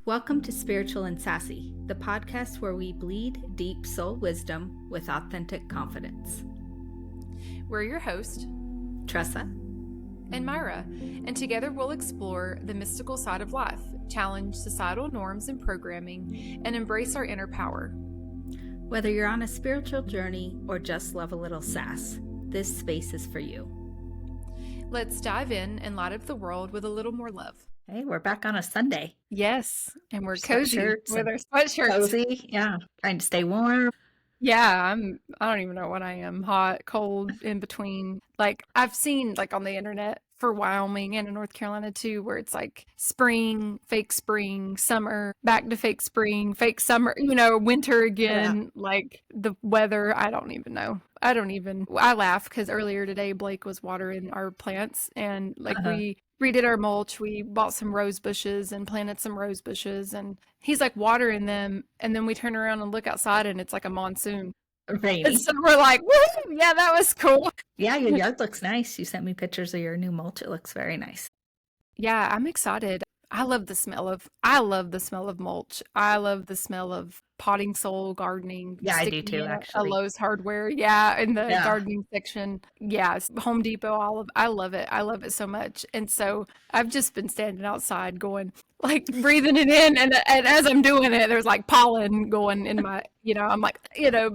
Welcome to Spiritual and Sassy, the podcast where we bleed deep soul wisdom with authentic confidence. We're your host, Tressa and Myra, and together we'll explore the mystical side of life, challenge societal norms and programming, and embrace our inner power. Whether you're on a spiritual journey or just love a little sass, this space is for you. Let's dive in and light up the world with a little more love. Hey, we're back on a Sunday. Yes, and we're cozy Sweatshirts with and our sweatshirts. Cozy, yeah. Trying to stay warm. Yeah, I don't even know what I am. Hot, cold, in between. Like I've seen like on the internet for Wyoming and in North Carolina too, where it's like spring, summer, back to fake spring, fake summer, winter again. Yeah. Like the weather, I don't even know. I laugh because earlier today Blake was watering our plants and like we redid our mulch. We bought some rose bushes and planted some rose bushes, and he's like watering them, and then we turn around and look outside and it's like a monsoon. Rainy. And so we're like, woo, yeah, that was cool. Yeah, your yard looks nice. You sent me pictures of your new mulch. It looks very nice. Yeah, I'm excited. I love the smell of mulch. I love the smell of potting soil gardening. Yeah, I do too, actually. A Lowe's Hardware. Yeah, in the gardening section. Yeah, Home Depot, I love it. I love it so much. And so I've just been standing outside going, like breathing it in. And as I'm doing it, there's like pollen going in my, I'm like,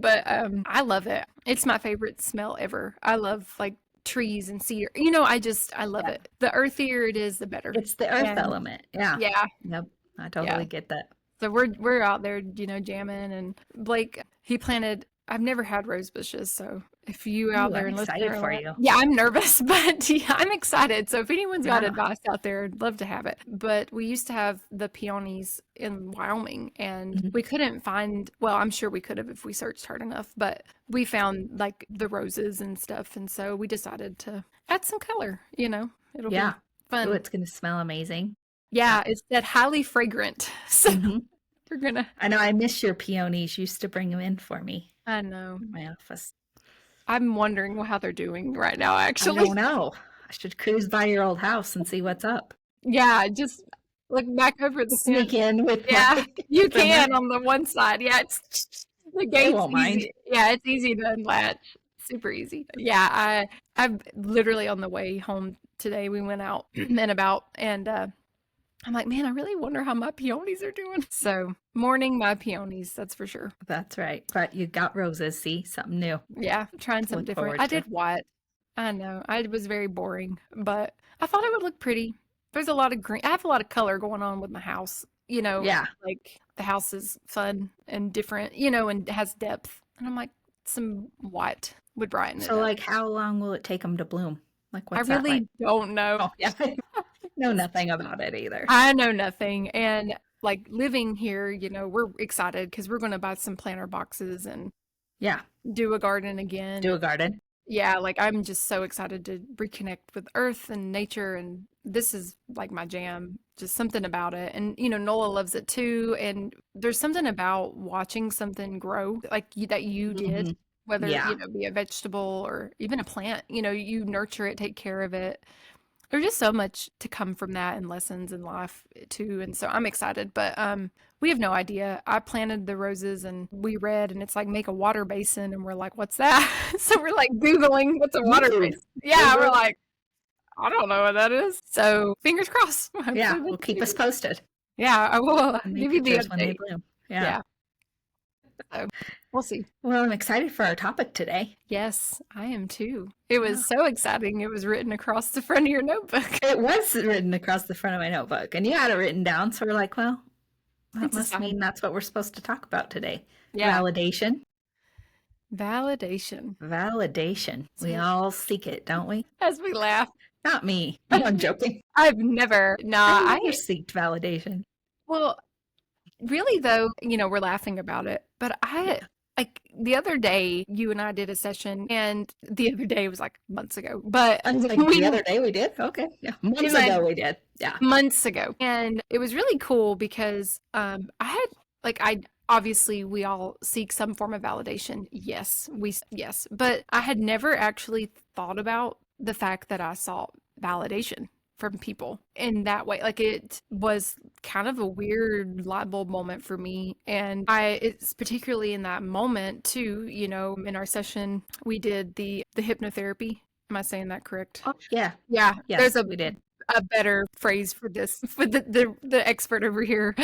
but I love it. It's my favorite smell ever. I love like trees and cedar. I love it. The earthier it is, the better. It's the earth element. Yeah. Yeah. Yep. I totally get that. So we're out there, jamming, and Blake, he planted, I've never had rose bushes, so if you out there and listening, excited for you. Yeah, I'm nervous, but yeah, I'm excited. So if anyone's got advice out there, I'd love to have it. But we used to have the peonies in Wyoming, and we couldn't find, well, I'm sure we could have if we searched hard enough, but we found like the roses and stuff, and so we decided to add some color, it'll be fun. Oh, it's going to smell amazing. Yeah, it's that highly fragrant. So we're gonna. I know. I miss your peonies. You used to bring them in for me. I know. In my office. I'm wondering how they're doing right now. Actually, I don't know. I should cruise by your old house and see what's up. Yeah, just look back over the sneak in with. Yeah, you can on the one side. Yeah, it's the gate's won't easy. Mind. Yeah, it's easy to unlatch. Super easy. Yeah, I'm literally on the way home today. We went out and about, and I'm like, man, I really wonder how my peonies are doing. So, mourning my peonies, that's for sure. That's right. But you got roses. See, something new. Yeah, trying something different. I did what? I know. I was very boring, but I thought it would look pretty. There's a lot of green. I have a lot of color going on with my house. Yeah. Like the house is fun and different, and has depth. And I'm like, some white would brighten it So, up. like, how long will it take them to bloom? Like, what's I really like? don't know. Oh, yeah. Know nothing about it either. I know nothing. And like living here, we're excited because we're going to buy some planter boxes and do a garden again. Do a garden. Yeah, like I'm just so excited to reconnect with earth and nature, and this is like my jam. Just something about it. And Nola loves it too, and there's something about watching something grow like that you did, whether be a vegetable or even a plant. You nurture it, take care of it. There's just so much to come from that, and lessons in life too. And so I'm excited, but we have no idea. I planted the roses and we read, and it's like make a water basin, and we're like, what's that? So we're like Googling what's a water basin. Yeah, we're like, I don't know what that is. So fingers crossed. Yeah, we'll keep us posted. Yeah, I will give you the update. When they bloom. Yeah. So we'll see. Well, I'm excited for our topic today. Yes, I am too. It was so exciting. It was written across the front of your notebook. It was written across the front of my notebook, and you had it written down. So we're like, well, that must mean that's what we're supposed to talk about today. Yeah. Validation. We all seek it, don't we? As we laugh. Not me. I'm joking. I've never. I never seeked validation. Well, really though, we're laughing about it, but like the other day you and I did a session, and the other day was like months ago, but I was like, the other day we did? Okay. Yeah. Months ago we did. Yeah. Months ago. And it was really cool because obviously we all seek some form of validation. Yes, but I had never actually thought about the fact that I sought validation from people in that way. Like it was kind of a weird light bulb moment for me. And it's particularly in that moment too, you know, in our session, we did the hypnotherapy. Am I saying that correct? Oh, yeah. Yeah. Yes, There's a we did. better phrase for this for the expert over here,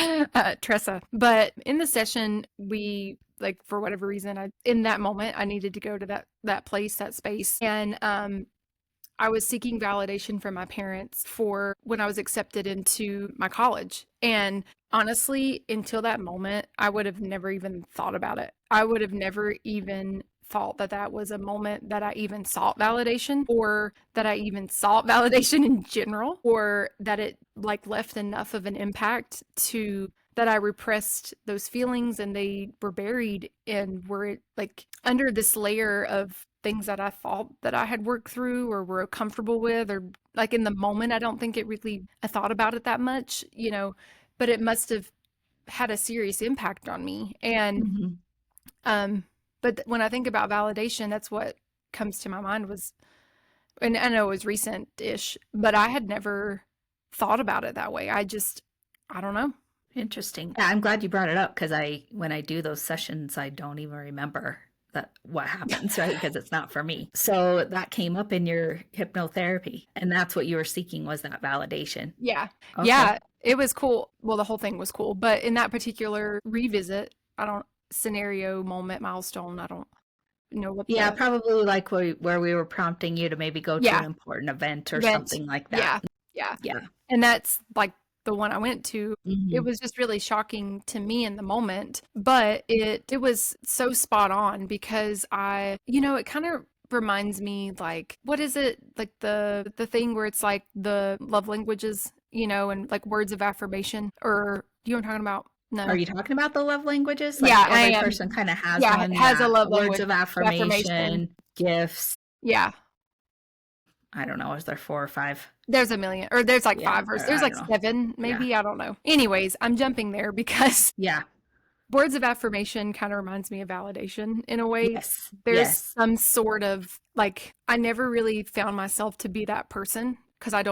Tressa. But in the session, we like for whatever reason, in that moment I needed to go to that place, that space, and I was seeking validation from my parents for when I was accepted into my college. And honestly, until that moment, I would have never even thought about it. I would have never even thought that that was a moment that I even sought validation, or that I even sought validation in general, or that it like left enough of an impact to that I repressed those feelings and they were buried and were like under this layer of things that I thought that I had worked through or were comfortable with, or like in the moment, I don't think I thought about it that much, you know, but it must have had a serious impact on me. And, Mm-hmm. but when I think about validation, that's what comes to my mind was, and I know it was recent-ish, but I had never thought about it that way. I don't know. Interesting. Yeah, I'm glad you brought it up because when I do those sessions, I don't even remember what happens, right? Because it's not for me. So that came up in your hypnotherapy, and that's what you were seeking was that validation. Yeah. Okay. Yeah. It was cool. Well, the whole thing was cool, but in that particular revisit, scenario, moment, milestone, I don't know what Yeah, probably like where we were prompting you to maybe go to yeah, an important event or event. something like Yeah. that. Yeah. Yeah. And that's like the one I went to. It Mm-hmm. was just really shocking to me in the moment, but it was so spot on because it kind of reminds me like what is it like the thing where it's like the love languages, and like words of affirmation, or do you know what I'm talking about? Are No. you talking about the love languages? Like Yeah, I every am. person kind of has Yeah, it one. has a Yeah. love Words language of affirmation. affirmation, gifts. Yeah. I don't know. Is there 4 or 5? There's a million, or there's like Yeah. 5, or Or, there's I like don't know. 7, Yeah. maybe. I don't know. Anyways, I'm jumping there because Yeah. words of affirmation kind of reminds me of validation in a way. Yes. There's Yes. some sort of like, I never really found myself to be that person because I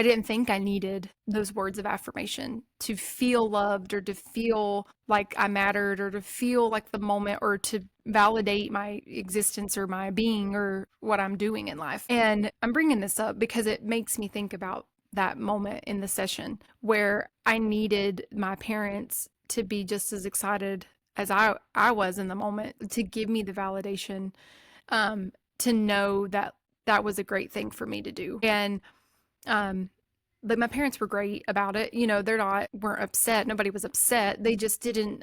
didn't think I needed those words of affirmation to feel loved or to feel like I mattered or to feel like the moment or to validate my existence or my being or what I'm doing in life. And I'm bringing this up because it makes me think about that moment in the session where I needed my parents to be just as excited as I was in the moment to give me the validation, to know that that was a great thing for me to do. And um, but my parents were great about it. Weren't upset. Nobody was upset. They just didn't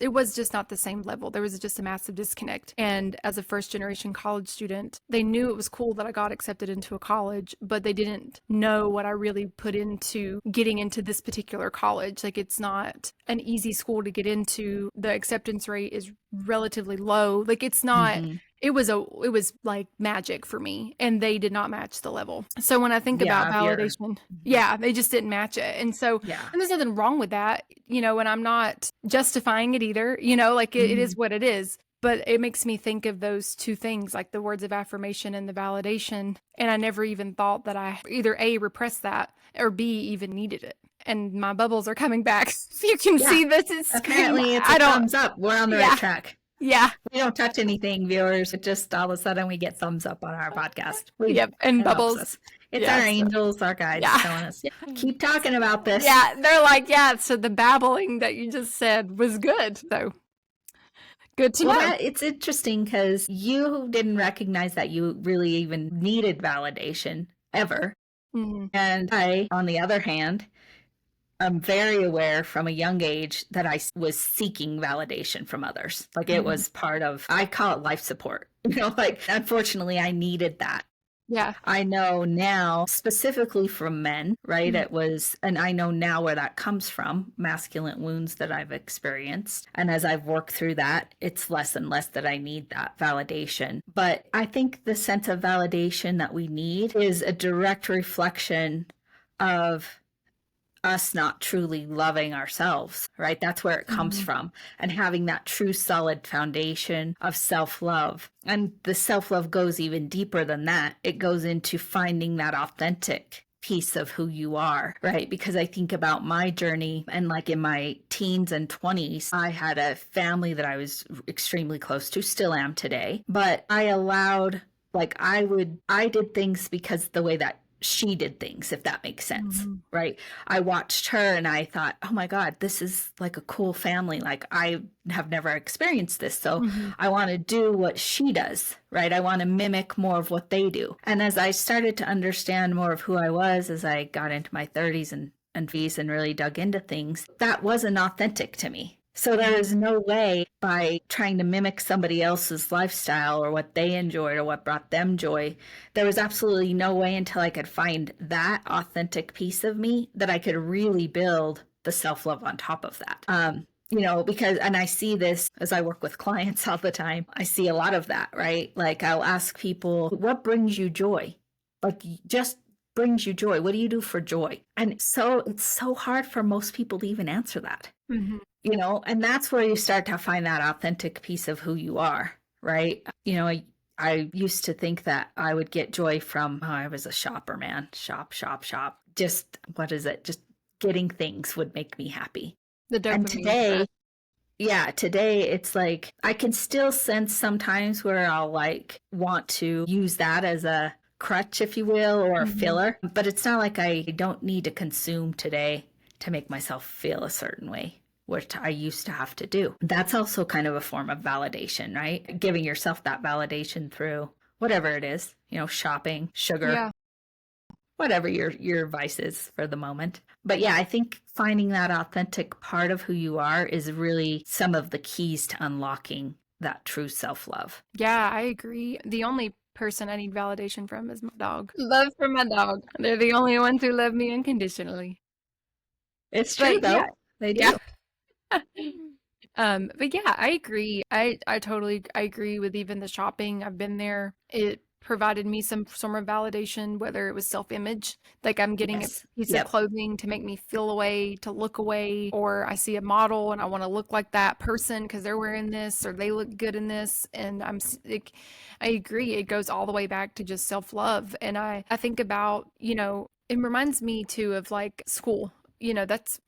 it was just not the same level. There was just a massive disconnect. And as a first generation college student, they knew it was cool that I got accepted into a college, but they didn't know what I really put into getting into this particular college. Like it's not an easy school to get into. The acceptance rate is relatively low. Like it's not Mm-hmm. it was like magic for me, and they did not match the level. So when I think about Yeah. Of your. validation, Mhm. yeah, they just didn't match it. And so, Yeah. and there's nothing wrong with that, and I'm not justifying it either, like it is Mm-hmm. what it is. But it makes me think of those two things, like the words of affirmation and the validation. And I never even thought that I either A, repressed that, or B, even needed it. And my bubbles are coming back. You can Yeah. see this is Apparently, it's I a don't, thumbs up. We're on the yeah, right track. yeah, We don't touch anything, viewers. It just all of a sudden we get thumbs up on our podcast. yep, and It helps bubbles. us. It's Yeah, our so, angels, our guides yeah. telling us, keep talking about this. Yeah, they're like, yeah, so the babbling that you just said was good. So good to know. It's interesting because you didn't recognize that you really even needed validation ever. Mm, And I, on the other hand, I'm very aware from a young age that I was seeking validation from others. Like it mhm. was part of, I call it life support. Like unfortunately, I needed that. Yeah. I know now, specifically from men, right? Mm, And I know now where that comes from, masculine wounds that I've experienced. And as I've worked through that, it's less and less that I need that validation. But I think the sense of validation that we need is a direct reflection of us not truly loving ourselves, right? That's where it comes mhm. from. And having that true solid foundation of self-love. And the self-love goes even deeper than that. It goes into finding that authentic piece of who you are, right? Because I think about my journey, and like in my teens and 20s, I had a family that I was extremely close to, still am today, but I allowed, like, I did things because the way that she did things, if that makes sense, Mhm. right? I watched her and I thought, oh my God, this is like a cool family. Like, I have never experienced this. So Mhm. I want to do what she does, right? I want to mimic more of what they do. And as I started to understand more of who I was, as I got into my 30s and V's and really dug into things, that wasn't authentic to me. So there is no way by trying to mimic somebody else's lifestyle or what they enjoyed or what brought them joy. There was absolutely no way until I could find that authentic piece of me that I could really build the self-love on top of that. Because, and I see this as I work with clients all the time. I see a lot of that, right? Like, I'll ask people, what brings you joy? Like, just brings you joy. What do you do for joy? And so it's so hard for most people to even answer that, Mhm. and that's where you start to find that authentic piece of who you are, right? I used to think that I would get joy from, oh, I was a shopper, man. Shop, shop, shop. Just, what is it? Just getting things would make me happy. The And dopamine today, rush. yeah, today it's like I can still sense sometimes where I'll like want to use that as a crutch, if you will, or a Mhm. filler, but it's not like I don't need to consume today to make myself feel a certain way, which I used to have to do. That's also kind of a form of validation, right? Giving yourself that validation through whatever it is, shopping, sugar, Yeah. whatever your vice is for the moment. But yeah, I think finding that authentic part of who you are is really some of the keys to unlocking that true self-love. Yeah, I agree. The only person I need validation from is my dog. Love from my dog. They're the only ones who love me unconditionally. It's true But yeah, though. They yeah. do. But yeah, I agree. I totally I agree with even the shopping. I've been there. It provided me some form of validation, whether it was self-image, like I'm getting a Yes. piece of Yep. clothing to make me feel away, to look away, or I see a model and I want to look like that person because they're wearing this or they look good in this, and like, I agree. It goes all the way back to just self-love, and I think about, it reminds me too of like school. That's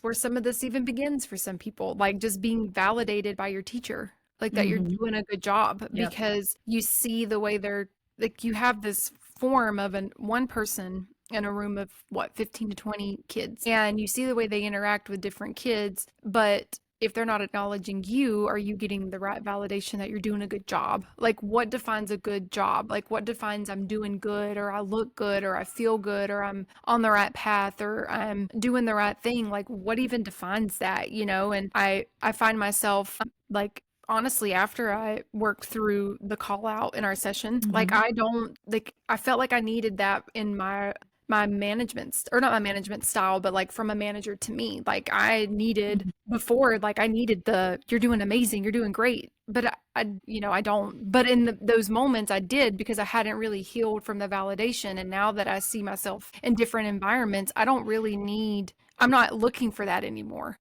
where some of this even begins for some people, like just being validated by your teacher, like that you're Mm-hmm. doing a good job Yep. because you see the way they're like, you have this form of one person in a room of what, 15 to 20 kids, and you see the way they interact with different kids, but if they're not acknowledging you, are you getting the right validation that you're doing a good job? Like, what defines a good job? Like, what defines I'm doing good, or I look good, or I feel good, or I'm on the right path, or I'm doing the right thing? Like, what even defines that, And I find myself like, honestly, after I worked through the call out in our session, like, Mm-hmm. I don't like, I felt like I needed that in my management, or not my management style, but like from a manager to me, like I needed Mm-hmm. before, like I needed you're doing amazing, you're doing great. But I don't, but in those moments I did, because I hadn't really healed from the validation. And now that I see myself in different environments, I'm not looking for that anymore.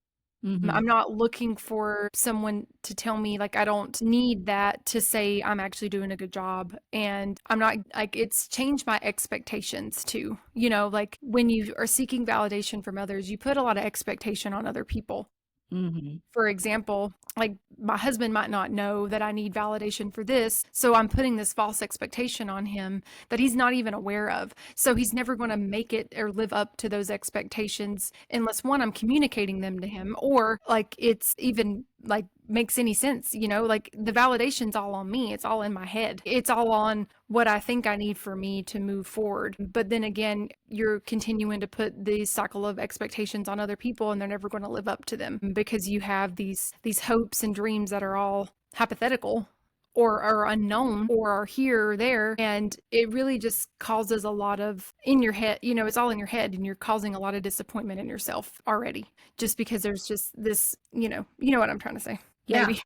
Mm-hmm. I'm not looking for someone to tell me, like, I don't need that to say I'm actually doing a good job. And I'm not like, it's changed my expectations too. Like when you are seeking validation from others, you put a lot of expectation on other people. Mm-hmm. For example, like my husband might not know that I need validation for this. So I'm putting this false expectation on him that he's not even aware of. So he's never going to make it or live up to those expectations unless, one, I'm communicating them to him, or like it's even like makes any sense, like the validation's all on me. It's all in my head. It's all on what I think I need for me to move forward. But then again, you're continuing to put these cycle of expectations on other people, and they're never going to live up to them because you have these hopes and dreams that are all hypothetical or are unknown or are here or there. And it really just causes a lot of in your head, it's all in your head, and you're causing a lot of disappointment in yourself already, just because there's just this, you know what I'm trying to say. Yeah. Maybe.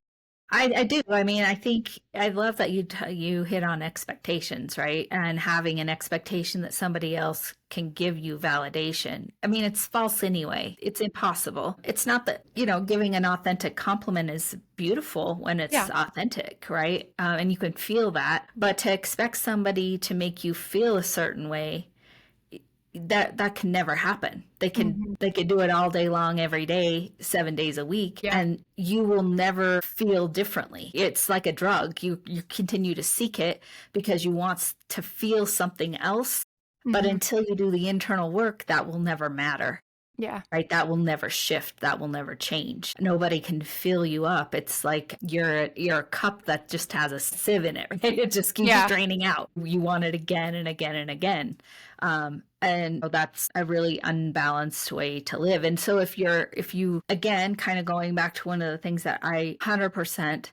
I do. I mean, I think I love that you hit on expectations, right? And having an expectation that somebody else can give you validation. I mean, it's false anyway. It's impossible. It's not that, giving an authentic compliment is beautiful when it's Yeah. authentic, right? And you can feel that. But to expect somebody to make you feel a certain way, that can never happen. Mhm. They could do it all day long, every day, 7 days a week, Yeah. and you will never feel differently. It's like a drug. You continue to seek it because you want to feel something else, but Mhm. until you do the internal work, that will never matter. Yeah. Right? That will never shift. That will never change. Nobody can fill you up. It's like you're a cup that just has a sieve in it, right? It just keeps Yeah. draining out. You want it again and again and again. And that's a really unbalanced way to live. And so if you, again, kind of going back to one of the things that I 100%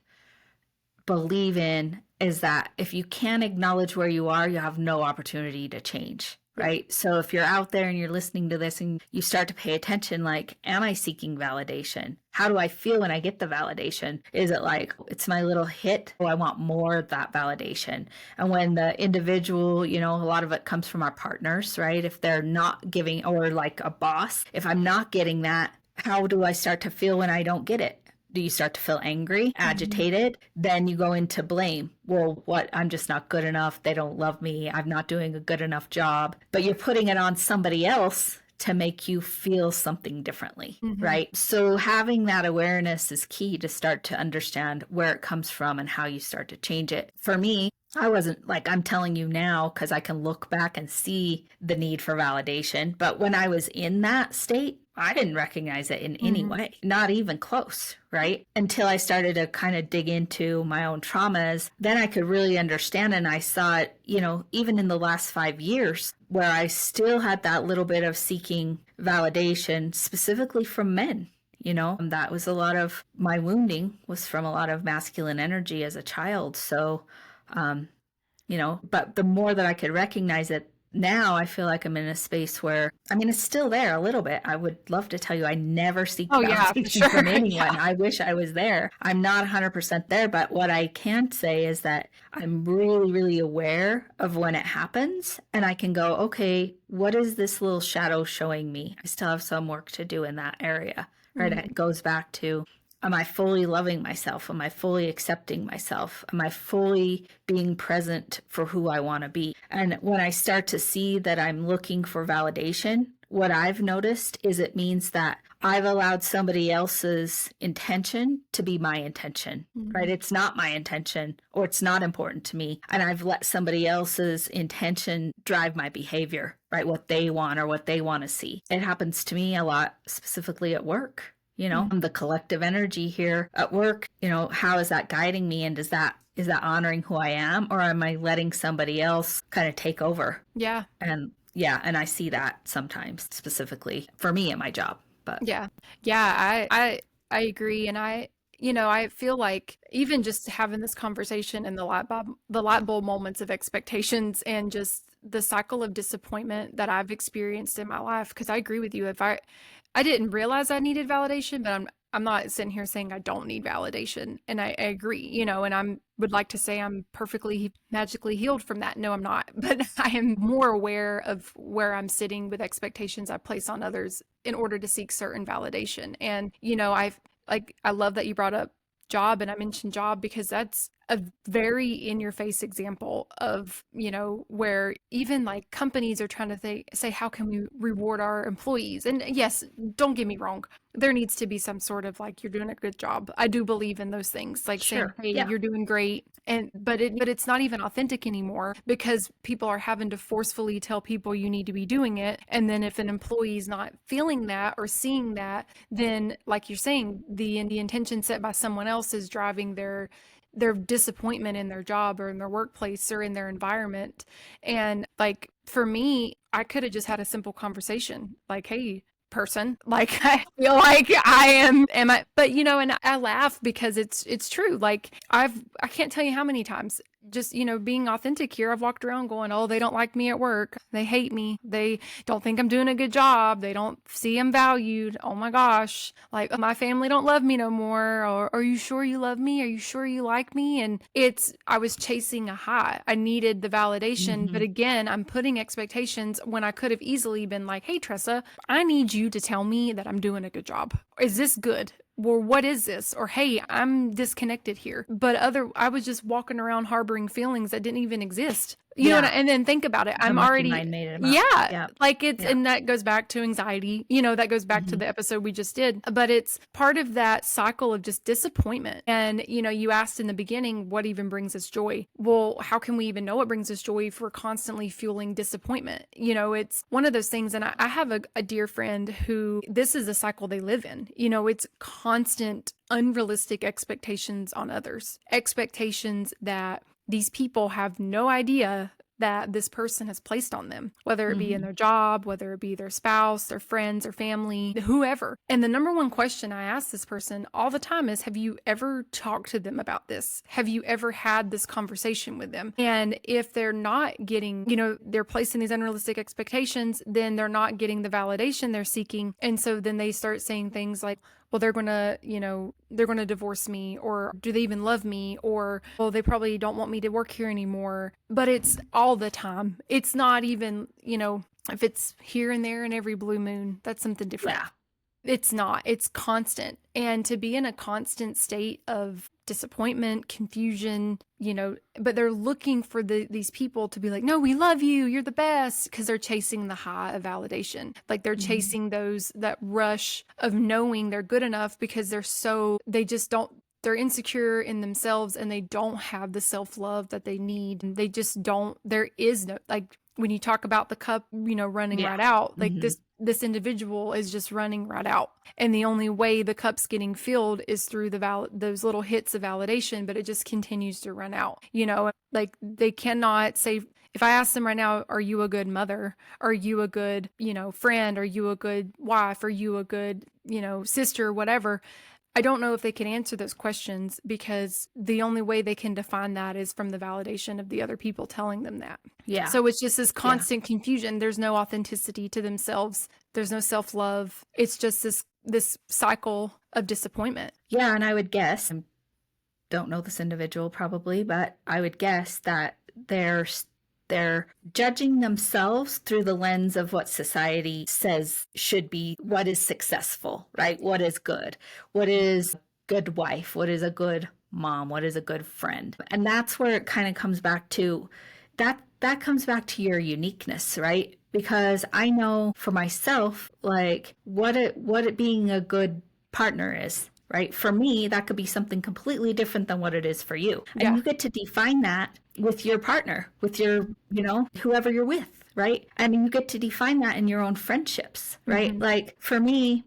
believe in is that if you can't acknowledge where you are, you have no opportunity to change. Yeah. Right. So if you're out there and you're listening to this and you start to pay attention, like, am I seeking validation? How do I feel when I get the validation? Is it like, it's my little hit? Oh, I want more of that validation. And when the individual, a lot of it comes from our partners, right? If they're not giving, or like a boss, if I'm not getting that, how do I start to feel when I don't get it? Do you start to feel angry, Mhm. agitated? Then you go into blame. Well, what? I'm just not good enough. They don't love me. I'm not doing a good enough job. But you're putting it on somebody else to make you feel something differently, Mhm. right? So having that awareness is key to start to understand where it comes from and how you start to change it. For me, I wasn't like, I'm telling you now because I can look back and see the need for validation. But when I was in that state, I didn't recognize it in any Mhm. way, not even close, right? Until I started to kind of dig into my own traumas, then I could really understand. And I saw it, even in the last 5 years, where I still had that little bit of seeking validation, specifically from men. That was a lot of my wounding was from a lot of masculine energy as a child. So, um, but the more that I could recognize it now, I feel like I'm in a space where, I mean, it's still there a little bit. I would love to tell you I never seek Oh, yeah, for validation sure. from anyone. Yeah. I wish I was there. I'm not 100% there, but what I can say is that I'm really, really aware of when it happens. And I can go, okay, what is this little shadow showing me? I still have some work to do in that area, right? Mhm. It goes back to, am I fully loving myself? Am I fully accepting myself? Am I fully being present for who I want to be? And when I start to see that I'm looking for validation, what I've noticed is it means that I've allowed somebody else's intention to be my intention, right? Mhm. It's not my intention or it's not important to me. And I've let somebody else's intention drive my behavior, right? What they want or what they want to see. It happens to me a lot, specifically at work. Mhm. The collective energy here at work, how is that guiding me? And is that honoring who I am, or am I letting somebody else kind of take over? Yeah. And yeah, and I see that sometimes specifically for me at my job. But Yeah. Yeah, I agree, and I feel like even just having this conversation and the light bulb moments of expectations and just the cycle of disappointment that I've experienced in my life, because I agree with you. If I didn't realize I needed validation, but I'm not sitting here saying I don't need validation. And I agree, and would like to say I'm perfectly magically healed from that. No, I'm not. But I am more aware of where I'm sitting with expectations I place on others in order to seek certain validation. And, I love that you brought up job and I mentioned job because that's a very in your face example of, where even like companies are trying to say, how can we reward our employees? And yes, don't get me wrong. There needs to be some sort of like, you're doing a good job. I do believe in those things, like saying, sure. hey, Yeah. you're doing great. But it's not even authentic anymore because people are having to forcefully tell people you need to be doing it. And then if an employee is not feeling that or seeing that, then like you're saying, the intention set by someone else is driving their disappointment in their job or in their workplace or in their environment. And like for me, I could have just had a simple conversation like, hey, person, like I feel like but and I laugh because it's true. Like I can't tell you how many times just being authentic here, I've walked around going, oh, they don't like me at work, they hate me, they don't think I'm doing a good job, they don't see I'm valued, oh my gosh, like my family don't love me no more, or are you sure you love me, are you sure you like me? And I was chasing a high, I needed the validation, but Hmm. again, I'm putting expectations when I could have easily been like, hey Tressa, I need you to tell me that I'm doing a good job. Is this good? Or what is this? Or hey, I'm disconnected here. But I was just walking around harboring feelings that didn't even exist. You know what Yeah. and then think about it. The I'm monkey already mind made him up. yeah, Yeah. like it's Yeah. and that goes back to anxiety. That goes back to Hmm. the episode we just did. But it's part of that cycle of just disappointment. And you asked in the beginning what even brings us joy. Well, how can we even know what brings us joy if we're constantly fueling disappointment? It's one of those things. And I have a dear friend who this is a cycle they live in. It's constant unrealistic expectations on others, expectations that these people have no idea that this person has placed on them, whether it be in Hmm. their job, whether it be their spouse, their friends, their family, whoever. And the number one question I ask this person all the time is, have you ever talked to them about this? Have you ever had this conversation with them? And if they're not getting, they're placing these unrealistic expectations, then they're not getting the validation they're seeking. And so then they start saying things like, well, they're going to divorce me, or do they even love me? Or, well, they probably don't want me to work here anymore. But it's all the time. It's not even, if it's here and there and every blue moon, that's something different. Yeah. It's not, it's constant. And to be in a constant state of disappointment, confusion, but they're looking for these people to be like, no, we love you, you're the best, because they're chasing the high of validation. Like they're Hmm. chasing that rush of knowing they're good enough, because they're insecure in themselves, and they don't have the self-love that they need. And they just don't, there is no, like when you talk about the cup, running Yeah. right out, like Hmm. this individual is just running right out. And the only way the cup's getting filled is through those little hits of validation, but it just continues to run out. Like they cannot say, if I ask them right now, are you a good mother? Are you a good, friend? Are you a good wife? Are you a good, sister, whatever? I don't know if they can answer those questions, because the only way they can define that is from the validation of the other people telling them that. Yeah. So it's just this Yeah. constant confusion. There's no authenticity to themselves. There's no self-love. It's just this cycle of disappointment. Yeah. And I would guess, I don't know this individual probably, but I would guess that they're judging themselves through the lens of what society says should be, what is successful, right? What is good? What is a good wife? What is a good mom? What is a good friend? And that's where it kind of comes back to that comes back to your uniqueness, right? Because I know for myself, like what it being a good partner is, right? For me, that could be something completely different than what it is for you. And Yeah. you get to define that with your partner, with your, whoever you're with, right? And you get to define that in your own friendships, right? Mm-hmm. Like for me,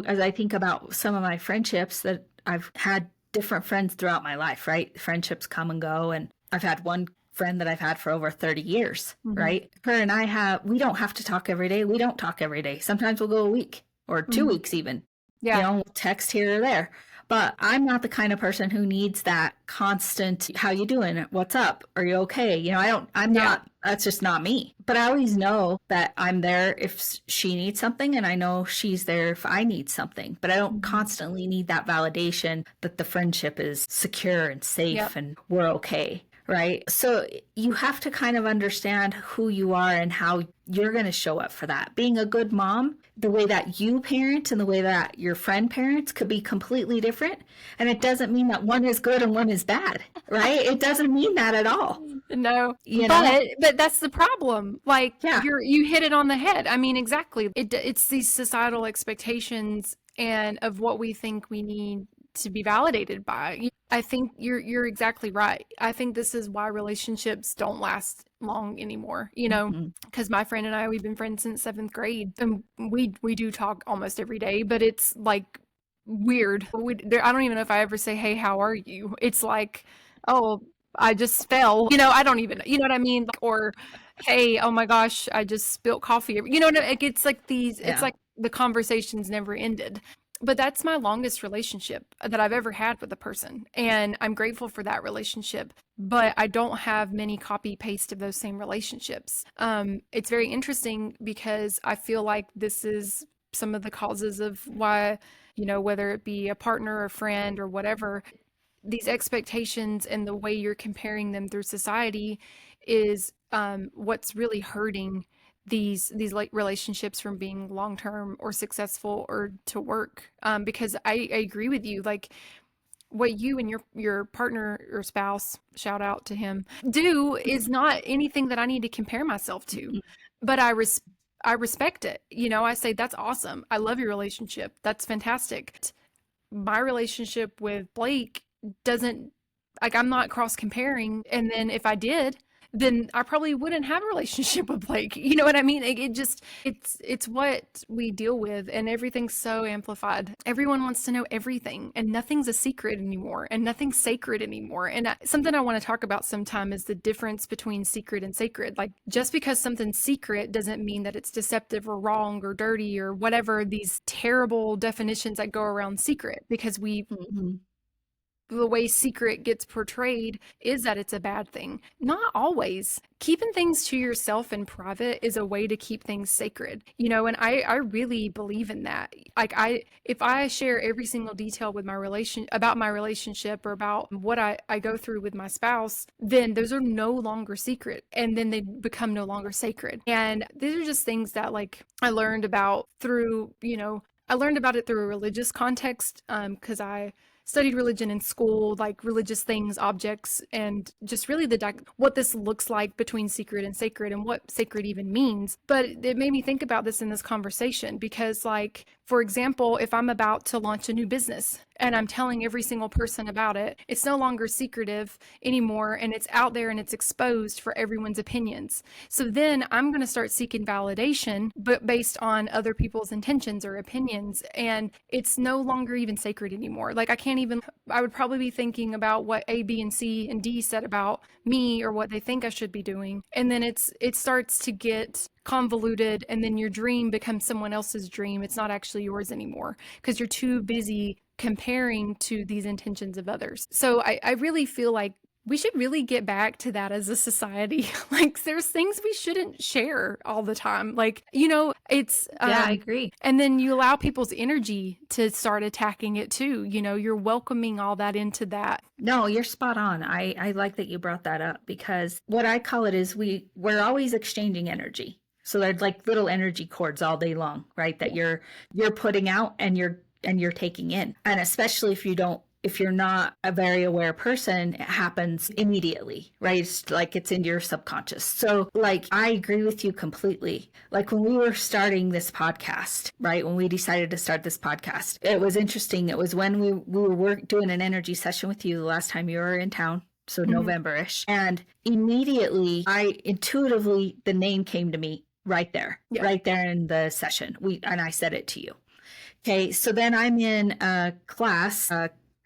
as I think about some of my friendships, that I've had different friends throughout my life, right? Friendships come and go. And I've had one friend that I've had for over 30 years, Mm-hmm. right? Her and we don't have to talk every day. We don't talk every day. Sometimes we'll go a week or 2 weeks even. Yeah. Text here or there. But I'm not the kind of person who needs that constant, how you doing? What's up? Are you okay? I'm Yeah. not, that's just not me. But I always know that I'm there if she needs something, and I know she's there if I need something. But I don't Mm-hmm. constantly need that validation that the friendship is secure and safe Yep. and we're okay. Right. So you have to kind of understand who you are and how you're going to show up for that. Being a good mom, the way that you parent and the way that your friend parents could be completely different. And it doesn't mean that one is good and one is bad, right? It doesn't mean that at all. No, You know? but that's the problem. Like Yeah. you hit it on the head. I mean, exactly. It's these societal expectations and of what we think we need to be validated by. I think you're exactly right. I think this is why relationships don't last long anymore, Mhm. because my friend and I, we've been friends since 7th grade, and we do talk almost every day, but it's like weird. I don't even know if I ever say, "Hey, how are you?" It's like, "Oh, I just fell." I don't even, you know what I mean? Or, "Hey, oh my gosh, I just spilled coffee." Like it's like it's Yeah. like the conversations never ended. But that's my longest relationship that I've ever had with a person. And I'm grateful for that relationship. But I don't have many copy paste of those same relationships. It's very interesting because I feel like this is some of the causes of why, whether it be a partner or friend or whatever, these expectations and the way you're comparing them through society is what's really hurting these like relationships from being long term or successful or to work. Because I agree with you. Like what you and your partner or spouse, shout out to him, do is not anything that I need to compare myself to. But I respect it. You know, I say that's awesome. I love your relationship. That's fantastic. My relationship with Blake doesn't, like, I'm not cross comparing. And then if I did, then I probably wouldn't have a relationship with Blake. You know what I mean? It just, it's what we deal with, and everything's so amplified. Everyone wants to know everything, and nothing's a secret anymore, and nothing's sacred anymore. And something I want to talk about sometime is the difference between secret and sacred. Like, just because something's secret doesn't mean that it's deceptive or wrong or dirty or whatever these terrible definitions that go around secret, because the way secret gets portrayed is that it's a bad thing. Not always. Keeping things to yourself in private is a way to keep things sacred, you know, and I really believe in that. Like, if I share every single detail with about my relationship or about what I go through with my spouse, then those are no longer secret, and then they become no longer sacred. And these are just things that, like, I learned about through, you know, I learned about it through a religious context, because I studied religion in school, like religious things, objects, and just really what this looks like between secret and sacred, and what sacred even means. But it made me think about this in this conversation because, like, for example, if I'm about to launch a new business and I'm telling every single person about it, it's no longer secretive anymore, and it's out there and it's exposed for everyone's opinions. So then I'm going to start seeking validation, but based on other people's intentions or opinions, and it's no longer even sacred anymore. Like, I would probably be thinking about what A, B, and C, and D said about me, or what they think I should be doing. And then it starts to get convoluted, and then your dream becomes someone else's dream. It's not actually yours anymore because you're too busy comparing to these intentions of others. So I really feel like we should really get back to that as a society. Like, there's things we shouldn't share all the time. Like, you know, it's Yeah, I agree. and then you allow people's energy to start attacking it too. You know, you're welcoming all that into that. No, you're spot on. I like that you brought that up, because what I call it is we're always exchanging energy. So there's like little energy cords all day long, right? That you're putting out and you're taking in. And especially if you're not a very aware person, it happens immediately, right? It's like it's in your subconscious. So, like, I agree with you completely. Like, when we were starting this podcast, right? When we decided to start this podcast, it was interesting. It was when we were doing an energy session with you the last time you were in town. So November-ish. And immediately, intuitively, the name came to me right there in the session. And I said it to you. Okay. So then I'm in a class,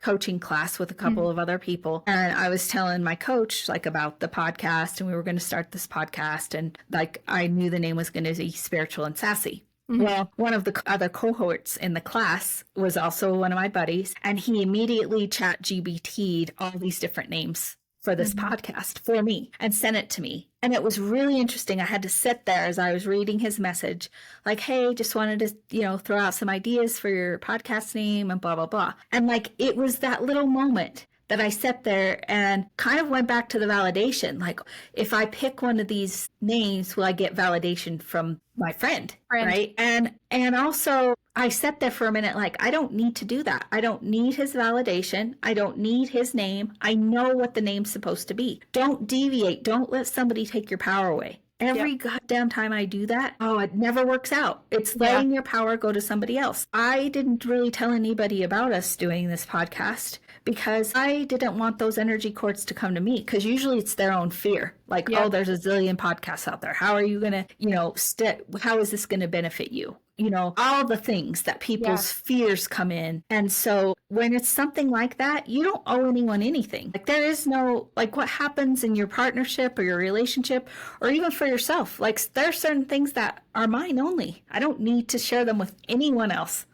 coaching class with a couple of other people. And I was telling my coach, like, about the podcast, and we were going to start this podcast. And, like, I knew the name was going to be Spiritual and Sassy. Well, one of the other cohorts in the class was also one of my buddies, and he immediately chat GBT'd all these different names for this podcast for me and sent it to me. And it was really interesting. I had to sit there as I was reading his message, like, hey, just wanted to, throw out some ideas for your podcast name and blah, blah, blah. And, like, it was that little moment that I sat there and kind of went back to the validation. Like, if I pick one of these names, will I get validation from my friend. Right? And also, I sat there for a minute, like, I don't need to do that. I don't need his validation. I don't need his name. I know what the name's supposed to be. Don't deviate. Don't let somebody take your power away. Every goddamn time I do that, it never works out. It's letting your power go to somebody else. I didn't really tell anybody about us doing this podcast because I didn't want those energy cords to come to me, because usually it's their own fear. Like, there's a zillion podcasts out there. How are you going to, how is this going to benefit you? All the things that people's fears come in. And so when it's something like that, you don't owe anyone anything. Like, there is no, like, what happens in your partnership or your relationship, or even for yourself. Like, there are certain things that are mine only. I don't need to share them with anyone else.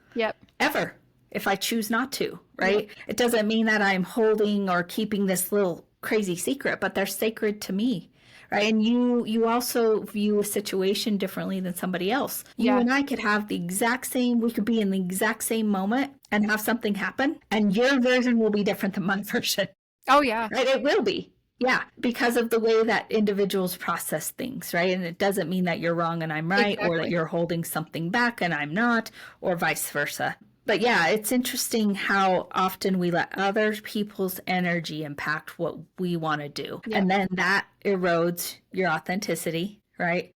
Ever, if I choose not to, right? It doesn't mean that I'm holding or keeping this little crazy secret, but they're sacred to me. Right. And you also view a situation differently than somebody else. You and I could have we could be in the exact same moment and have something happen, and your version will be different than my version. Oh, yeah. Right. It will be. Yeah. Because of the way that individuals process things. Right. And it doesn't mean that you're wrong and I'm right, or that you're holding something back and I'm not, or vice versa. But yeah, it's interesting how often we let other people's energy impact what we want to do. Yeah. And then that erodes your authenticity, right?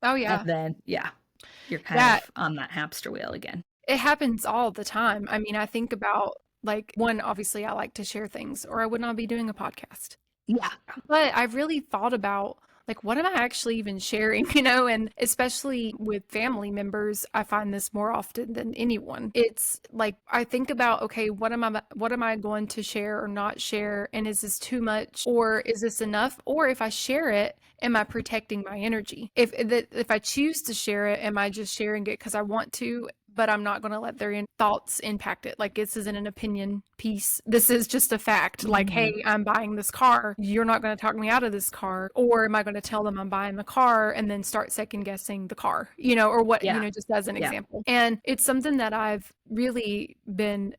Oh And yeah. then, yeah, you're kind Yeah. of on that hamster wheel again. It happens all the time. I mean, I think about like one, obviously I like to share things or I would not be doing a podcast. Yeah. But I've really thought about like what am I actually even sharing, and especially with family members, I find this more often than anyone. It's like I think about, okay, what am I going to share or not share, and is this too much or is this enough? Or if I share it, am I protecting my energy? If I choose to share it, am I just sharing it because I want to, but I'm not going to let their thoughts impact it. Like this isn't an opinion piece. This is just a fact. Like, Mm-hmm. hey, I'm buying this car. You're not going to talk me out of this car. Or am I going to tell them I'm buying the car and then start second guessing the car, or what, Yeah. just as an Yeah. example. And it's something that I've really been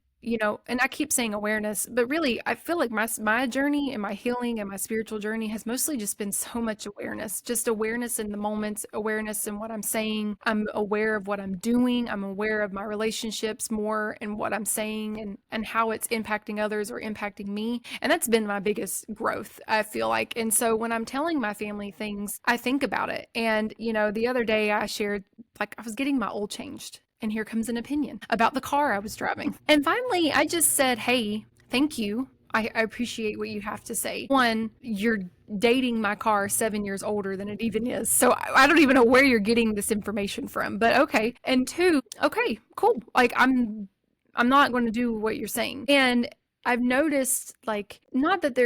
and I keep saying awareness, but really I feel like my journey and my healing and my spiritual journey has mostly just been so much awareness, just awareness in the moments, awareness in what I'm saying. I'm aware of what I'm doing. I'm aware of my relationships more and what I'm saying and how it's impacting others or impacting me. And that's been my biggest growth, I feel like. And so when I'm telling my family things, I think about it. And, the other day I shared, like I was getting my oil changed. And here comes an opinion about the car I was driving. And finally, I just said, hey, thank you. I appreciate what you have to say. One, you're dating my car 7 years older than it even is. So I don't even know where you're getting this information from, but okay. And two, okay, cool. Like I'm not going to do what you're saying. And I've noticed like not that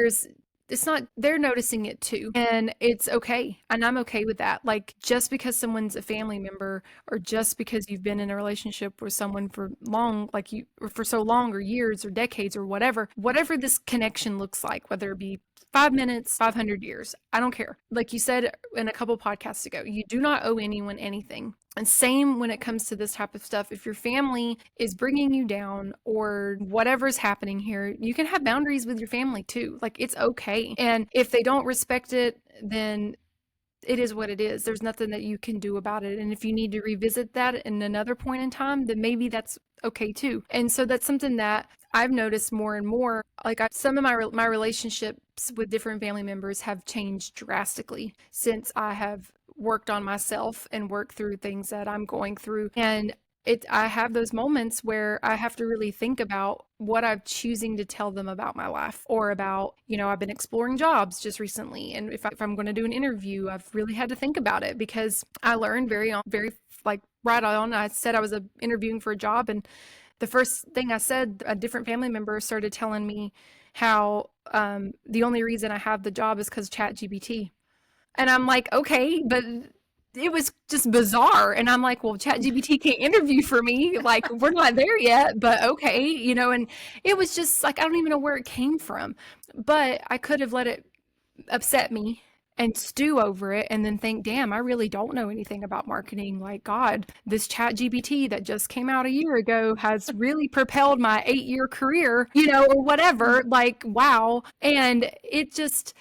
it's not they're noticing it too, and it's okay, and I'm okay with that. Like just because someone's a family member or just because you've been in a relationship with someone for long, like you or for so long or years or decades or whatever this connection looks like, whether it be 5 minutes, 500 years, I don't care. Like you said in a couple podcasts ago, you do not owe anyone anything. And same when it comes to this type of stuff. If your family is bringing you down or whatever's happening here, you can have boundaries with your family too. Like it's okay. And if they don't respect it, then it is what it is. There's nothing that you can do about it. And if you need to revisit that in another point in time, then maybe that's okay too. And so that's something that I've noticed more and more. Like some of my relationships with different family members have changed drastically since I have worked on myself and worked through things that I'm going through. And I have those moments where I have to really think about what I'm choosing to tell them about my life or about, I've been exploring jobs just recently. And if I'm going to do an interview, I've really had to think about it because I learned very like right on. I said I was interviewing for a job, and the first thing I said, a different family member started telling me how the only reason I have the job is because ChatGPT. And I'm like, okay, but it was just bizarre. And I'm like, well, ChatGPT can't interview for me. Like, we're not there yet, but okay, and it was just like, I don't even know where it came from. But I could have let it upset me and stew over it and then think, damn, I really don't know anything about marketing. Like, God, this ChatGPT that just came out a year ago has really propelled my 8-year career, or whatever. Like, wow. And it's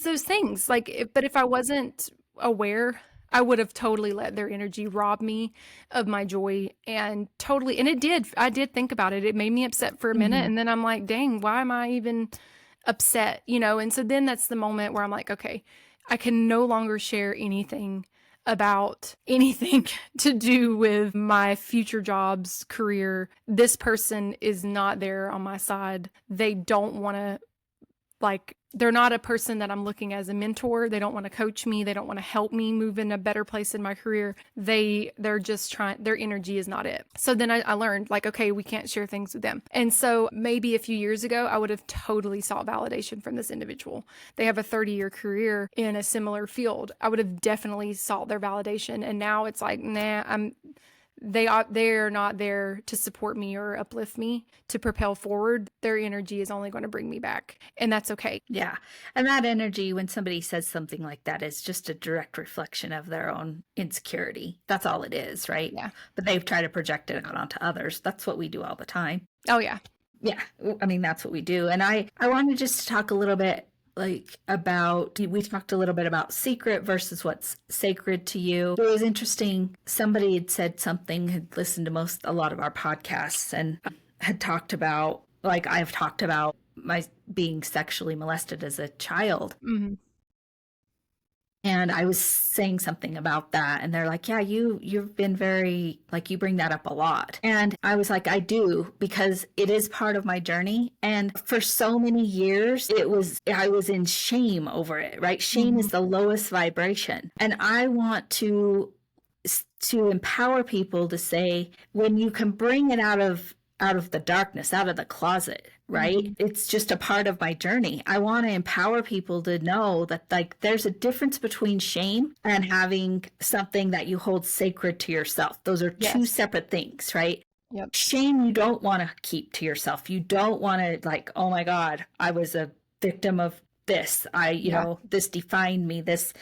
those things. Like, but if I wasn't aware, I would have totally let their energy rob me of my joy and I did think about it. It made me upset for a minute. Mm-hmm. And then I'm like, dang, why am I even upset, And so then that's the moment where I'm like, okay, I can no longer share anything about anything to do with my future jobs, career. This person is not there on my side. They don't want to they're not a person that I'm looking as a mentor. They don't want to coach me. They don't want to help me move in a better place in my career. They're just trying, their energy is not it. So then I learned like, okay, we can't share things with them. And so maybe a few years ago, I would have totally sought validation from this individual. They have a 30-year career in a similar field. I would have definitely sought their validation. And now it's like, nah, they're not there to support me or uplift me to propel forward. Their energy is only going to bring me back, and that's okay. Yeah. And that energy, when somebody says something like that, is just a direct reflection of their own insecurity. That's all it is, right? Yeah. But they've tried to project it out onto others. That's what we do all the time. Oh, yeah. Yeah. I mean, that's what we do. And I wanted just to talk a little bit like about, we talked a little bit about secret versus what's sacred to you. It was interesting. Somebody had said something, had listened to a lot of our podcasts, and had talked about, like I've talked about my being sexually molested as a child. Hmm. And I was saying something about that, and they're like, yeah, you've been very, like, you bring that up a lot. And I was like, I do, because it is part of my journey. And for so many years, I was in shame over it, right? Shame Hmm. is the lowest vibration. And I want to empower people to say, when you can bring it out of the darkness, out of the closet, right? Hmm. It's just a part of my journey. I want to empower people to know that, like, there's a difference between shame and having something that you hold sacred to yourself. Those are two Yes. separate things, right? Yep. Shame you don't want to keep to yourself. You don't want to, like, oh my God, I was a victim of this. Yeah. This defined me. This,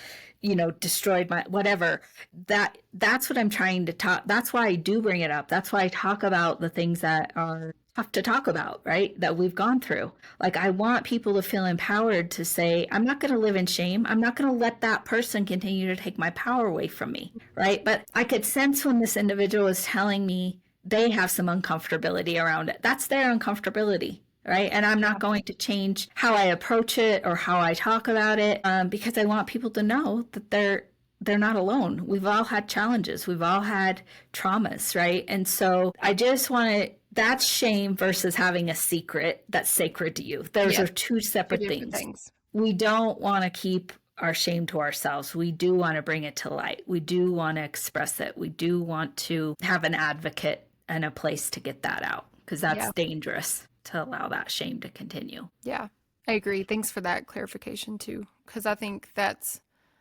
destroyed my whatever. That's what I'm trying to talk. That's why I do bring it up. That's why I talk about the things that are tough to talk about, right? That we've gone through. Like, I want people to feel empowered to say, I'm not going to live in shame. I'm not going to let that person continue to take my power away from me, right? But I could sense when this individual was telling me they have some uncomfortability around it. That's their uncomfortability, right? And I'm not going to change how I approach it or how I talk about it, because I want people to know that they're not alone. We've all had challenges. We've all had traumas, right? And so I just want to, that's shame versus having a secret that's sacred to you. Those Yeah. are two Two separate different things. things. We don't want to keep our shame to ourselves. We do want to bring it to light. We do want to express it. We do want to have an advocate and a place to get that out, because that's Yeah. dangerous to allow that shame to continue. Yeah. I agree. Thanks for that clarification too, because I think that's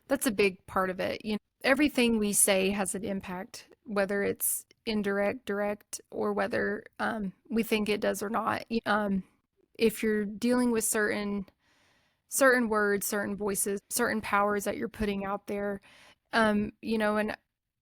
a big part of it. Everything we say has an impact, whether it's indirect, direct, or whether we think it does or not. If you're dealing with certain words, certain voices, certain powers that you're putting out there, and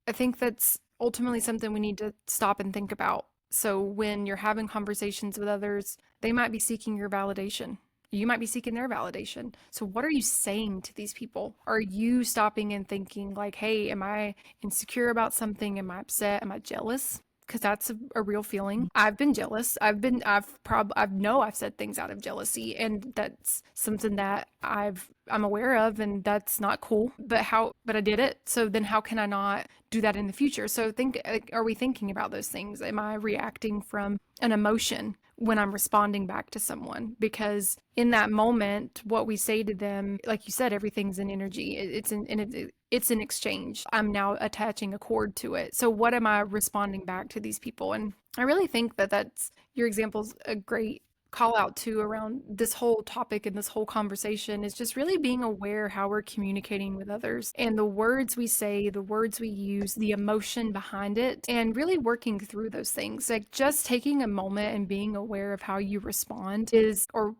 I think that's ultimately something we need to stop and think about. So when you're having conversations with others, they might be seeking your validation. You might be seeking their validation. So what are you saying to these people? Are you stopping and thinking like, hey, am I insecure about something? Am I upset? Am I jealous? Because that's a real feeling. I've been jealous. I've said things out of jealousy, and that's something that I'm aware of, and that's not cool. But I did it. So then how can I not do that in the future? So think, like, are we thinking about those things? Am I reacting from an emotion when I'm responding back to someone? Because in that moment, what we say to them, like you said, everything's an energy. It's an exchange. I'm now attaching a cord to it. So what am I responding back to these people? And I really think that that's your example's a great call out too around this whole topic and this whole conversation is just really being aware how we're communicating with others and the words we say, the words we use, the emotion behind it, and really working through those things. Like just taking a moment and being aware of how you respond or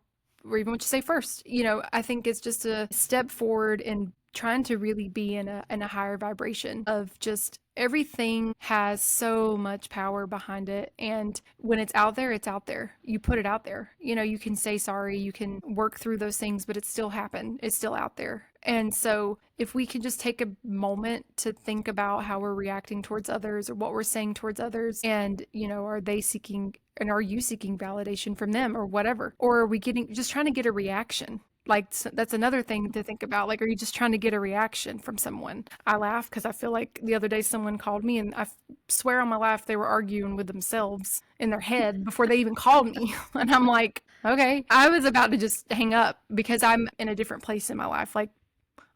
even what you say first. I think it's just a step forward in trying to really be in a higher vibration of just everything has so much power behind it. And when it's out there, it's out there. You put it out there. You can say sorry, you can work through those things, but it still happened. It's still out there. And so if we can just take a moment to think about how we're reacting towards others or what we're saying towards others, and, are they seeking and are you seeking validation from them or whatever? Or are we just trying to get a reaction? Like, that's another thing to think about. Like, are you just trying to get a reaction from someone? I laugh because I feel like the other day someone called me, and I swear on my life they were arguing with themselves in their head before they even called me. And I'm like, okay. I was about to just hang up because I'm in a different place in my life. Like,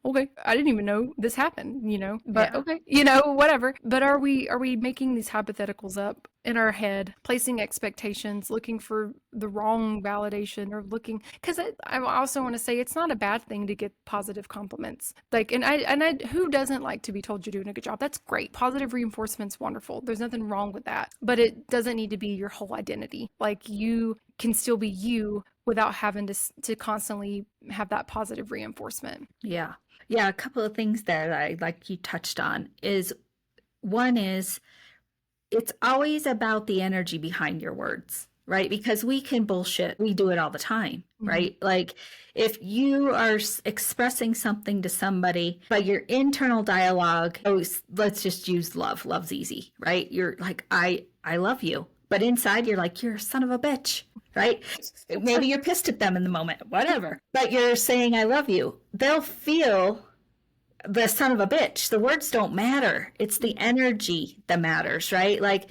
okay, I didn't even know this happened, but Yeah. okay, whatever. But are we making these hypotheticals up in our head, placing expectations, looking for the wrong validation, or because I also want to say it's not a bad thing to get positive compliments. Like, and I who doesn't like to be told you're doing a good job? That's great. Positive reinforcement's wonderful. There's nothing wrong with that. But it doesn't need to be your whole identity. Like, you can still be you without having to constantly have that positive reinforcement. Yeah. Yeah. A couple of things there that I like you touched on is, one is, it's always about the energy behind your words, right? Because we can bullshit. We do it all the time, Mhm. right? Like if you are expressing something to somebody, but your internal dialogue, oh, let's just use love. Love's easy, right? You're like, I love you. But inside you're like, you're a son of a bitch, right? Maybe you're pissed at them in the moment, whatever. But you're saying, I love you. They'll feel the son of a bitch. The words don't matter. It's the energy that matters, right? Like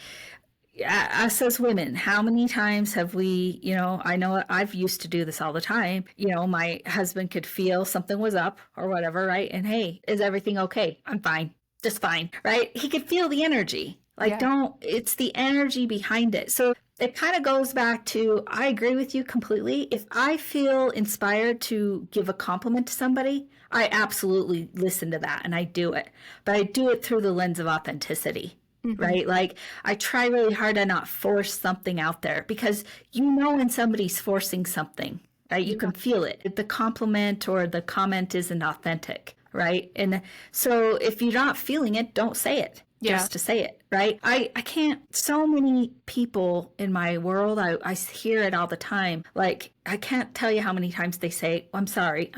us as women, how many times have we, I know I've used to do this all the time. My husband could feel something was up or whatever, right? And hey, is everything okay? I'm fine, just fine, right? He could feel the energy. Like, Yeah. it's the energy behind it. So it kind of goes back to, I agree with you completely. If I feel inspired to give a compliment to somebody, I absolutely listen to that and I do it. But I do it through the lens of authenticity, Mhm. right? Like I try really hard to not force something out there because when somebody's forcing something, right? You Yeah. can feel it. The compliment or the comment isn't authentic, right? And so if you're not feeling it, don't say it Yeah. just to say it, right? I can't, so many people in my world, I hear it all the time. Like, I can't tell you how many times they say, I'm sorry,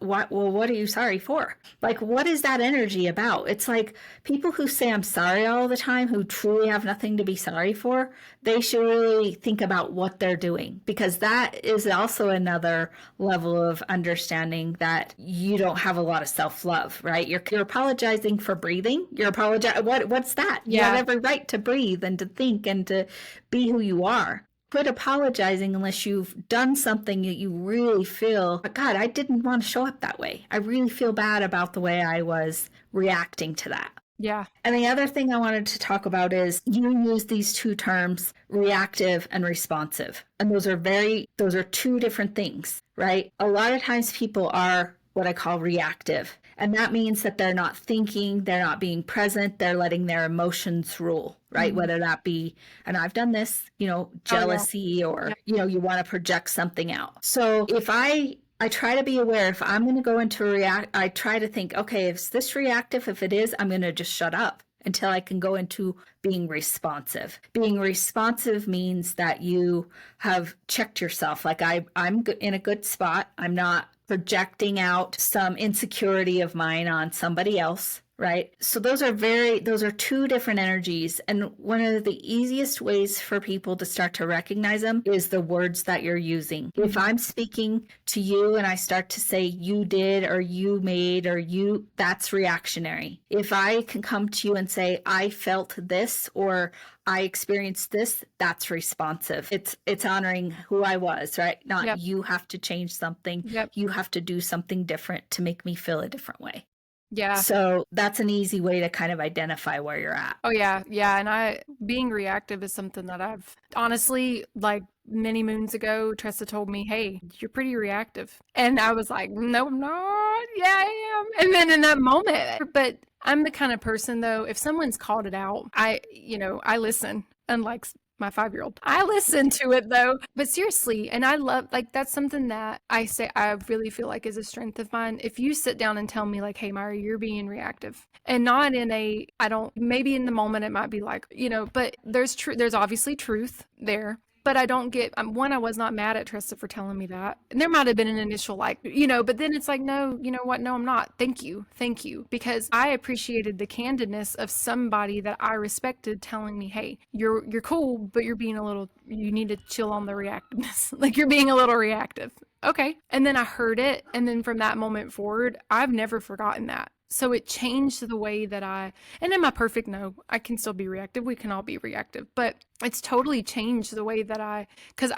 what, well, what are you sorry for? Like, what is that energy about? It's like people who say I'm sorry all the time, who truly have nothing to be sorry for, they should really think about what they're doing, because that is also another level of understanding that you don't have a lot of self-love, right? You're apologizing for breathing. You're apologizing. What's that? You have Yeah. every right to breathe and to think and to be who you are. Quit apologizing unless you've done something that you really feel, God, I didn't want to show up that way. I really feel bad about the way I was reacting to that. Yeah. And the other thing I wanted to talk about is you use these two terms, reactive and responsive. And those are two different things, right? A lot of times people are what I call reactive. And that means that they're not thinking, they're not being present, they're letting their emotions rule, right? Mhm. Whether that be, and I've done this, Oh, yeah. jealousy or, Yeah. you want to project something out. So if I try to be aware if I'm going to go into react, I try to think, okay, is this reactive? If it is, I'm going to just shut up until I can go into being responsive. Being responsive means that you have checked yourself. Like I'm in a good spot. I'm not projecting out some insecurity of mine on somebody else, right? So those are two different energies. And one of the easiest ways for people to start to recognize them is the words that you're using. If Mhm. I'm speaking to you and I start to say you did or you made or you, that's reactionary. If I can come to you and say I felt this or I experienced this, that's responsive. It's honoring who I was, right? Not Yep. you have to change something. Yep. You have to do something different to make me feel a different way. Yeah. So that's an easy way to kind of identify where you're at. Oh yeah, yeah, and being reactive is something that I've honestly, like many moons ago, Tressa told me, "Hey, you're pretty reactive," and I was like, "No, I'm not. Yeah, I am." And then in that moment, but I'm the kind of person though, if someone's called it out, I listen. Unlike my 5-year-old, I listen to it though. But seriously, and I love like that's something that I say I really feel like is a strength of mine. If you sit down and tell me like, "Hey, Myra, you're being reactive," and not in a I don't maybe in the moment it might be like but there's obviously truth there, but I don't get one, I was not mad at Trista for telling me that, and there might have been an initial like but then it's like, no, you know what, no, I'm not, thank you, because I appreciated the candidness of somebody that I respected telling me, hey, you're cool, but you need to chill on the reactiveness. Like, you're being a little reactive. Okay. And then I heard it. And then from that moment forward, I've never forgotten that. So it changed the way that and in my perfect no, I can still be reactive. We can all be reactive, but it's totally changed the way that because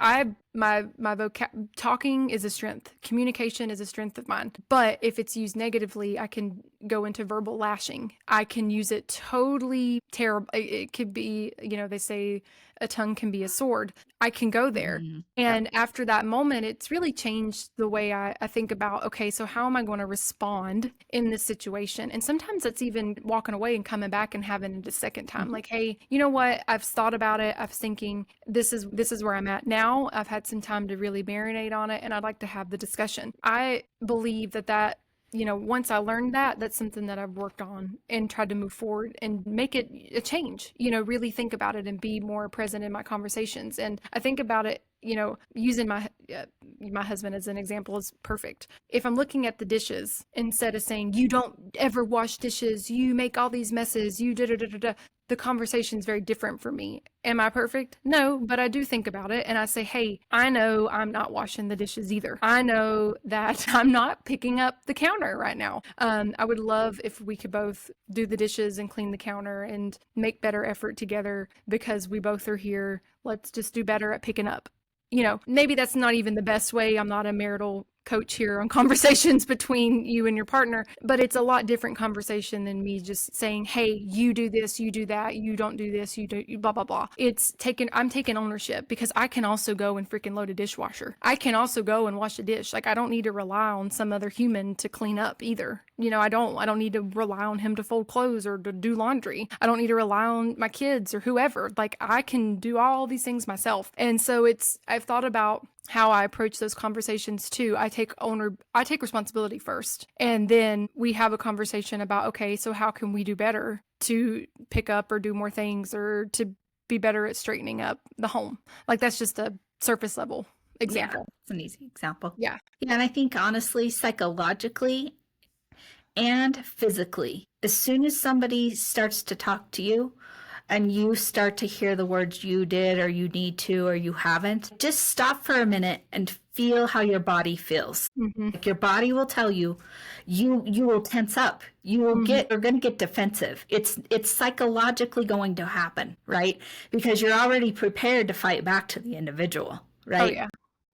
talking is a strength. Communication is a strength of mine. But if it's used negatively, I can go into verbal lashing. I can use it totally terrible. It could be, they say a tongue can be a sword. I can go there. Yep. And after that moment, it's really changed the way I think about, okay, so how am I going to respond in this situation? And sometimes that's even walking away and coming back and having it a second time. Like, hey, you know what? I've thought about it. I'm thinking this is where I'm at now. I've had some time to really marinate on it, and I'd like to have the discussion. I believe that once I learned that, that's something that I've worked on and tried to move forward and make it a change, really think about it and be more present in my conversations. And I think about it, using my husband as an example is perfect. If I'm looking at the dishes, instead of saying, you don't ever wash dishes, you make all these messes, you da da da da da, the conversation is very different for me. Am I perfect? No, but I do think about it and I say, hey, I know I'm not washing the dishes either. I know that I'm not picking up the counter right now. I would love if we could both do the dishes and clean the counter and make better effort together because we both are here. Let's just do better at picking up. Maybe that's not even the best way. I'm not a marital coach here on conversations between you and your partner, but it's a lot different conversation than me just saying, hey, you do this, you do that, you don't do this, you do blah, blah, blah. I'm taking ownership because I can also go and freaking load a dishwasher. I can also go and wash a dish. Like, I don't need to rely on some other human to clean up either. I don't need to rely on him to fold clothes or to do laundry. I don't need to rely on my kids or whoever. Like, I can do all these things myself. And so I've thought about how I approach those conversations too. I take responsibility first. And then we have a conversation about, okay, so how can we do better to pick up or do more things or to be better at straightening up the home? Like, that's just a surface level example. Yeah, it's an easy example. Yeah. Yeah, and I think honestly, psychologically and physically, as soon as somebody starts to talk to you and you start to hear the words you did or you need to or you haven't, just stop for a minute and feel how your body feels. Mm-hmm. Like, your body will tell you, you will tense up. You're going to get defensive. It's psychologically going to happen, right? Because you're already prepared to fight back to the individual, right? Oh, yeah.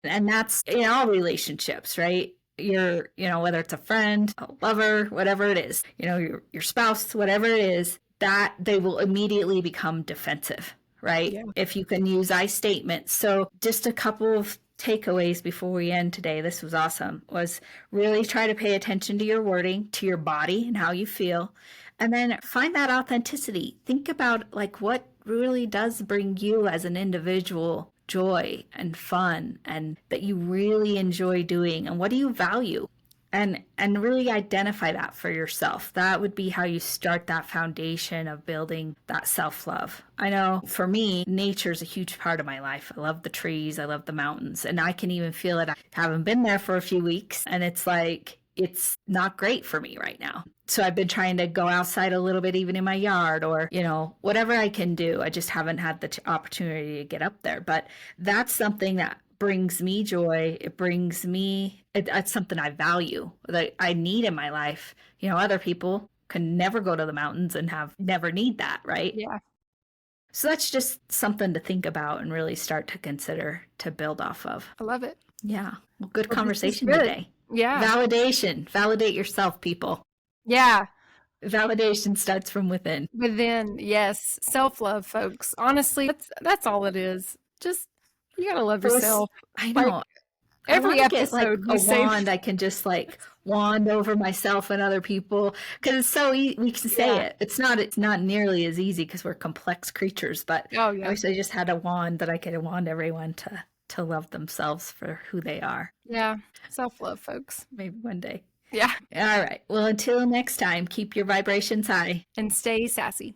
And that's in all relationships, right? Whether it's a friend, a lover, whatever it is, your spouse, whatever it is, that they will immediately become defensive, right? Yeah. If you can use I statements. So just a couple of takeaways before we end today, this was awesome, was really try to pay attention to your wording, to your body and how you feel, and then find that authenticity. Think about like what really does bring you as an individual joy and fun and that you really enjoy doing, and what do you value, and really identify that for yourself. That would be how you start that foundation of building that self-love. I know for me, nature is a huge part of my life. I love the trees, I love the mountains, and I can even feel it. I haven't been there for a few weeks and it's like it's not great for me right now. So I've been trying to go outside a little bit, even in my yard, or, whatever I can do. I just haven't had the opportunity to get up there. But that's something that brings me joy. It's something I value, that I need in my life. Other people can never go to the mountains and never need that, right? Yeah. So that's just something to think about and really start to consider to build off of. I love it. Yeah. Well, good Well, conversation good. today. Yeah. Validation. Validate yourself, people. Yeah. Validation starts from within. Within, yes. Self-love, folks. Honestly, that's all it is. Just, you gotta love yourself. I know. Like, every I get episode like we a say wand. I can just like wand over myself and other people because it's so we can say Yeah. it. It's not nearly as easy because we're complex creatures. But Oh, I yeah. wish I just had a wand that I could wand everyone to love themselves for who they are. Yeah. Self-love, folks. Maybe one day. Yeah. All right. Well, until next time, keep your vibrations high. And stay sassy.